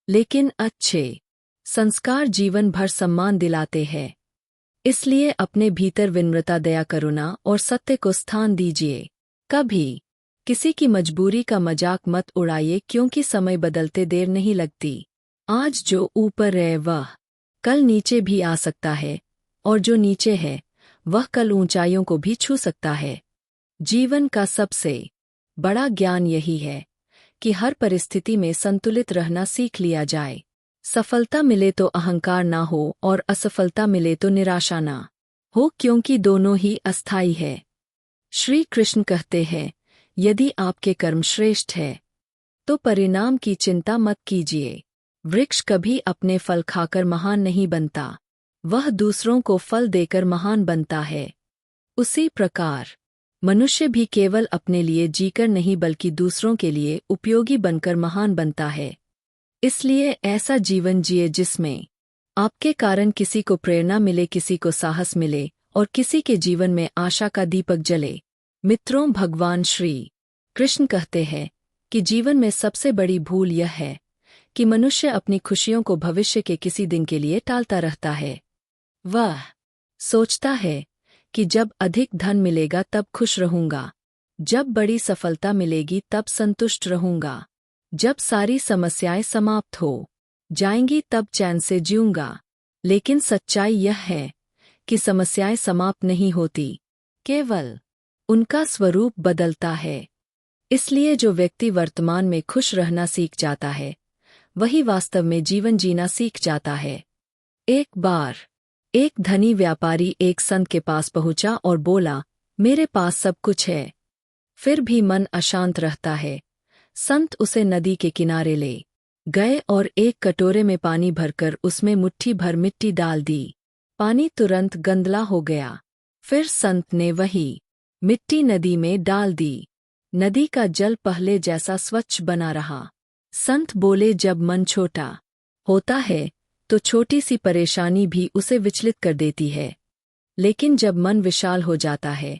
लेकिन अच्छे संस्कार जीवन भर सम्मान दिलाते हैं। इसलिए अपने भीतर विनम्रता, दया, करुणा और सत्य को स्थान दीजिए। कभी किसी की मजबूरी का मजाक मत उड़ाइए, क्योंकि समय बदलते देर नहीं लगती। आज जो ऊपर है वह कल नीचे भी आ सकता है, और जो नीचे है वह कल ऊंचाइयों को भी छू सकता है। जीवन का सबसे बड़ा ज्ञान यही है कि हर परिस्थिति में संतुलित रहना सीख लिया जाए। सफलता मिले तो अहंकार ना हो और असफलता मिले तो निराशा ना हो, क्योंकि दोनों ही अस्थायी है। श्री कृष्ण कहते हैं, यदि आपके कर्म श्रेष्ठ है तो परिणाम की चिंता मत कीजिए। वृक्ष कभी अपने फल खाकर महान नहीं बनता, वह दूसरों को फल देकर महान बनता है। उसी प्रकार मनुष्य भी केवल अपने लिए जीकर नहीं बल्कि दूसरों के लिए उपयोगी बनकर महान बनता है। इसलिए ऐसा जीवन जिए जिसमें आपके कारण किसी को प्रेरणा मिले, किसी को साहस मिले और किसी के जीवन में आशा का दीपक जले। मित्रों, भगवान श्री कृष्ण कहते हैं कि जीवन में सबसे बड़ी भूल यह है कि मनुष्य अपनी खुशियों को भविष्य के किसी दिन के लिए टालता रहता है। वह सोचता है कि जब अधिक धन मिलेगा तब खुश रहूंगा, जब बड़ी सफलता मिलेगी तब संतुष्ट रहूंगा, जब सारी समस्याएं समाप्त हो जाएंगी तब चैन से जीऊंगा। लेकिन सच्चाई यह है कि समस्याएं समाप्त नहीं होती, केवल उनका स्वरूप बदलता है। इसलिए जो व्यक्ति वर्तमान में खुश रहना सीख जाता है वही वास्तव में जीवन जीना सीख जाता है। एक बार एक धनी व्यापारी एक संत के पास पहुंचा और बोला, मेरे पास सब कुछ है, फिर भी मन अशांत रहता है। संत उसे नदी के किनारे ले गए और एक कटोरे में पानी भरकर उसमें मुट्ठी भर मिट्टी डाल दी। पानी तुरंत गंदला हो गया। फिर संत ने वही मिट्टी नदी में डाल दी। नदी का जल पहले जैसा स्वच्छ बना रहा। संत बोले, जब मन छोटा होता है तो छोटी सी परेशानी भी उसे विचलित कर देती है, लेकिन जब मन विशाल हो जाता है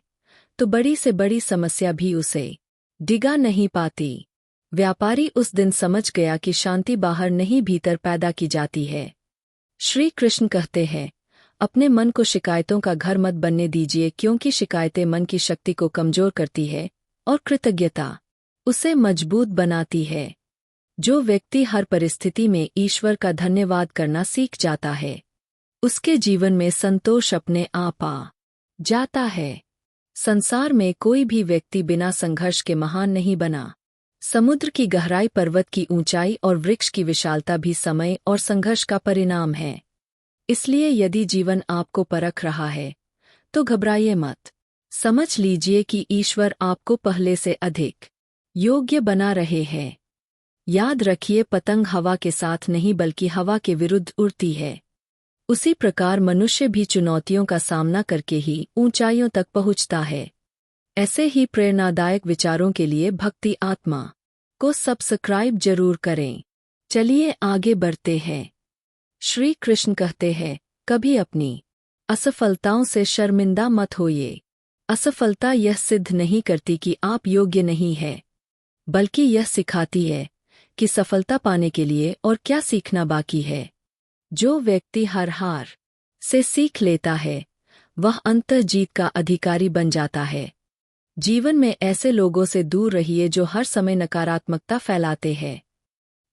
तो बड़ी से बड़ी समस्या भी उसे डिगा नहीं पाती। व्यापारी उस दिन समझ गया कि शांति बाहर नहीं भीतर पैदा की जाती है। श्री कृष्ण कहते हैं, अपने मन को शिकायतों का घर मत बनने दीजिए, क्योंकि शिकायतें मन की शक्ति को कमजोर करती है और कृतज्ञता उसे मजबूत बनाती है। जो व्यक्ति हर परिस्थिति में ईश्वर का धन्यवाद करना सीख जाता है उसके जीवन में संतोष अपने आप आ जाता है। संसार में कोई भी व्यक्ति बिना संघर्ष के महान नहीं बना। समुद्र की गहराई, पर्वत की ऊंचाई और वृक्ष की विशालता भी समय और संघर्ष का परिणाम है। इसलिए यदि जीवन आपको परख रहा है तो घबराइए मत। समझ लीजिए कि ईश्वर आपको पहले से अधिक योग्य बना रहे हैं। याद रखिए, पतंग हवा के साथ नहीं बल्कि हवा के विरुद्ध उड़ती है। उसी प्रकार मनुष्य भी चुनौतियों का सामना करके ही ऊंचाइयों तक पहुंचता है। ऐसे ही प्रेरणादायक विचारों के लिए भक्ति आत्मा को सब्सक्राइब जरूर करें। चलिए आगे बढ़ते हैं। श्री कृष्ण कहते हैं, कभी अपनी असफलताओं से शर्मिंदा मत होइए। असफलता यह सिद्ध नहीं करती कि आप योग्य नहीं हैं, बल्कि यह सिखाती है कि सफलता पाने के लिए और क्या सीखना बाकी है। जो व्यक्ति हर हार से सीख लेता है वह अंततः जीत का अधिकारी बन जाता है। जीवन में ऐसे लोगों से दूर रहिए जो हर समय नकारात्मकता फैलाते हैं।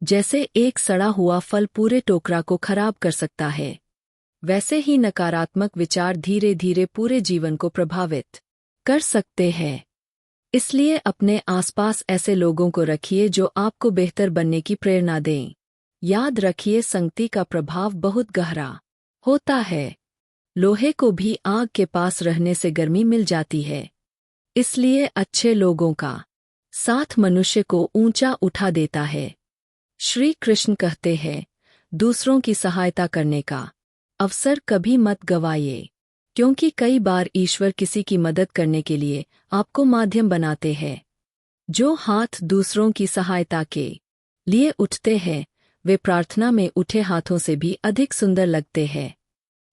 जैसे एक सड़ा हुआ फल पूरे टोकरा को खराब कर सकता है, वैसे ही नकारात्मक विचार धीरे धीरे पूरे जीवन को प्रभावित कर सकते हैं। इसलिए अपने आसपास ऐसे लोगों को रखिए जो आपको बेहतर बनने की प्रेरणा दें। याद रखिए, संगति का प्रभाव बहुत गहरा होता है। लोहे को भी आग के पास रहने से गर्मी मिल जाती है। इसलिए अच्छे लोगों का साथ मनुष्य को ऊंचा उठा देता है। श्री कृष्ण कहते हैं, दूसरों की सहायता करने का अवसर कभी मत गवाइए, क्योंकि कई बार ईश्वर किसी की मदद करने के लिए आपको माध्यम बनाते हैं। जो हाथ दूसरों की सहायता के लिए उठते हैं वे प्रार्थना में उठे हाथों से भी अधिक सुंदर लगते हैं।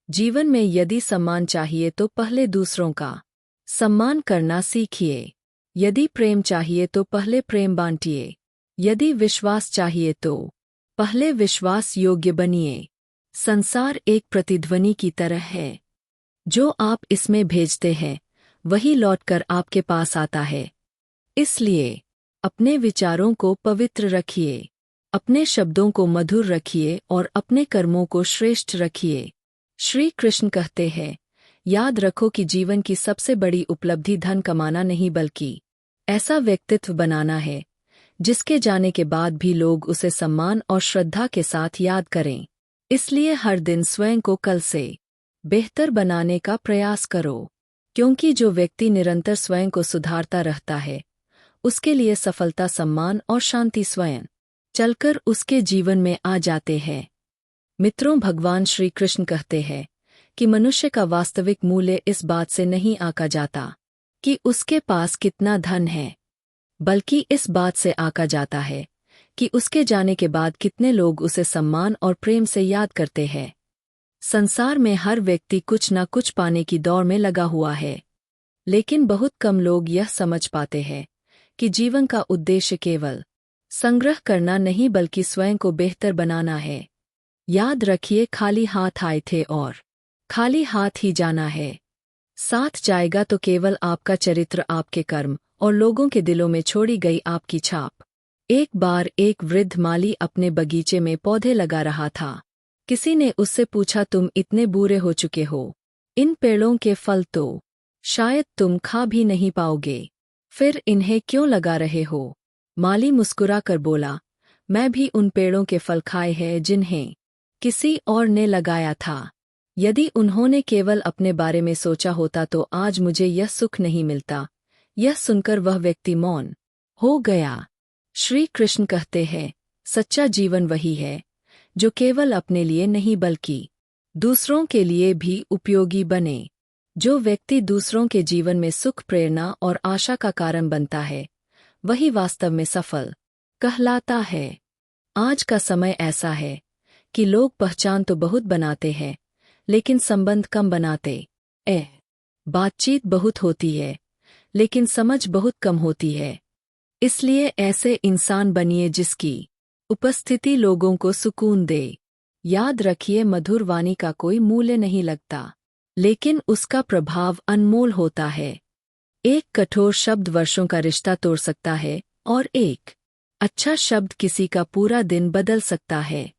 जीवन में यदि सम्मान चाहिए तो पहले दूसरों का सम्मान करना सीखिए। यदि प्रेम चाहिए तो पहले प्रेम बांटिए। यदि विश्वास चाहिए तो पहले विश्वास योग्य बनिए। संसार एक प्रतिध्वनि की तरह है। जो आप इसमें भेजते हैं वही लौटकर आपके पास आता है। इसलिए अपने विचारों को पवित्र रखिए, अपने शब्दों को मधुर रखिए और अपने कर्मों को श्रेष्ठ रखिए। श्री कृष्ण कहते हैं, याद रखो कि जीवन की सबसे बड़ी उपलब्धि धन कमाना नहीं बल्कि ऐसा व्यक्तित्व बनाना है जिसके जाने के बाद भी लोग उसे सम्मान और श्रद्धा के साथ याद करें। इसलिए हर दिन स्वयं को कल से बेहतर बनाने का प्रयास करो, क्योंकि जो व्यक्ति निरंतर स्वयं को सुधारता रहता है उसके लिए सफलता, सम्मान और शांति स्वयं चलकर उसके जीवन में आ जाते हैं। मित्रों, भगवान श्री कृष्ण कहते हैं कि मनुष्य का वास्तविक मूल्य इस बात से नहीं आंका जाता कि उसके पास कितना धन है, बल्कि इस बात से आंका जाता है कि उसके जाने के बाद कितने लोग उसे सम्मान और प्रेम से याद करते हैं। संसार में हर व्यक्ति कुछ न कुछ पाने की दौड़ में लगा हुआ है, लेकिन बहुत कम लोग यह समझ पाते हैं कि जीवन का उद्देश्य केवल संग्रह करना नहीं बल्कि स्वयं को बेहतर बनाना है। याद रखिए, खाली हाथ आए थे और खाली हाथ ही जाना है। साथ जाएगा तो केवल आपका चरित्र, आपके कर्म और लोगों के दिलों में छोड़ी गई आपकी छाप। एक बार एक वृद्ध माली अपने बगीचे में पौधे लगा रहा था। किसी ने उससे पूछा, तुम इतने बूढ़े हो चुके हो, इन पेड़ों के फल तो शायद तुम खा भी नहीं पाओगे, फिर इन्हें क्यों लगा रहे हो? माली मुस्कुरा कर बोला, मैं भी उन पेड़ों के फल खाए हैं जिन्हें किसी और ने लगाया था। यदि उन्होंने केवल अपने बारे में सोचा होता तो आज मुझे यह सुख नहीं मिलता। यह सुनकर वह व्यक्ति मौन हो गया। श्री कृष्ण कहते हैं, सच्चा जीवन वही है जो केवल अपने लिए नहीं बल्कि दूसरों के लिए भी उपयोगी बने। जो व्यक्ति दूसरों के जीवन में सुख, प्रेरणा और आशा का कारण बनता है वही वास्तव में सफल कहलाता है। आज का समय ऐसा है कि लोग पहचान तो बहुत बनाते हैं लेकिन संबंध कम बनाते। बातचीत बहुत होती है लेकिन समझ बहुत कम होती है। इसलिए ऐसे इंसान बनिए जिसकी उपस्थिति लोगों को सुकून दे। याद रखिए, मधुर वाणी का कोई मूल्य नहीं लगता, लेकिन उसका प्रभाव अनमोल होता है। एक कठोर शब्द वर्षों का रिश्ता तोड़ सकता है और एक अच्छा शब्द किसी का पूरा दिन बदल सकता है।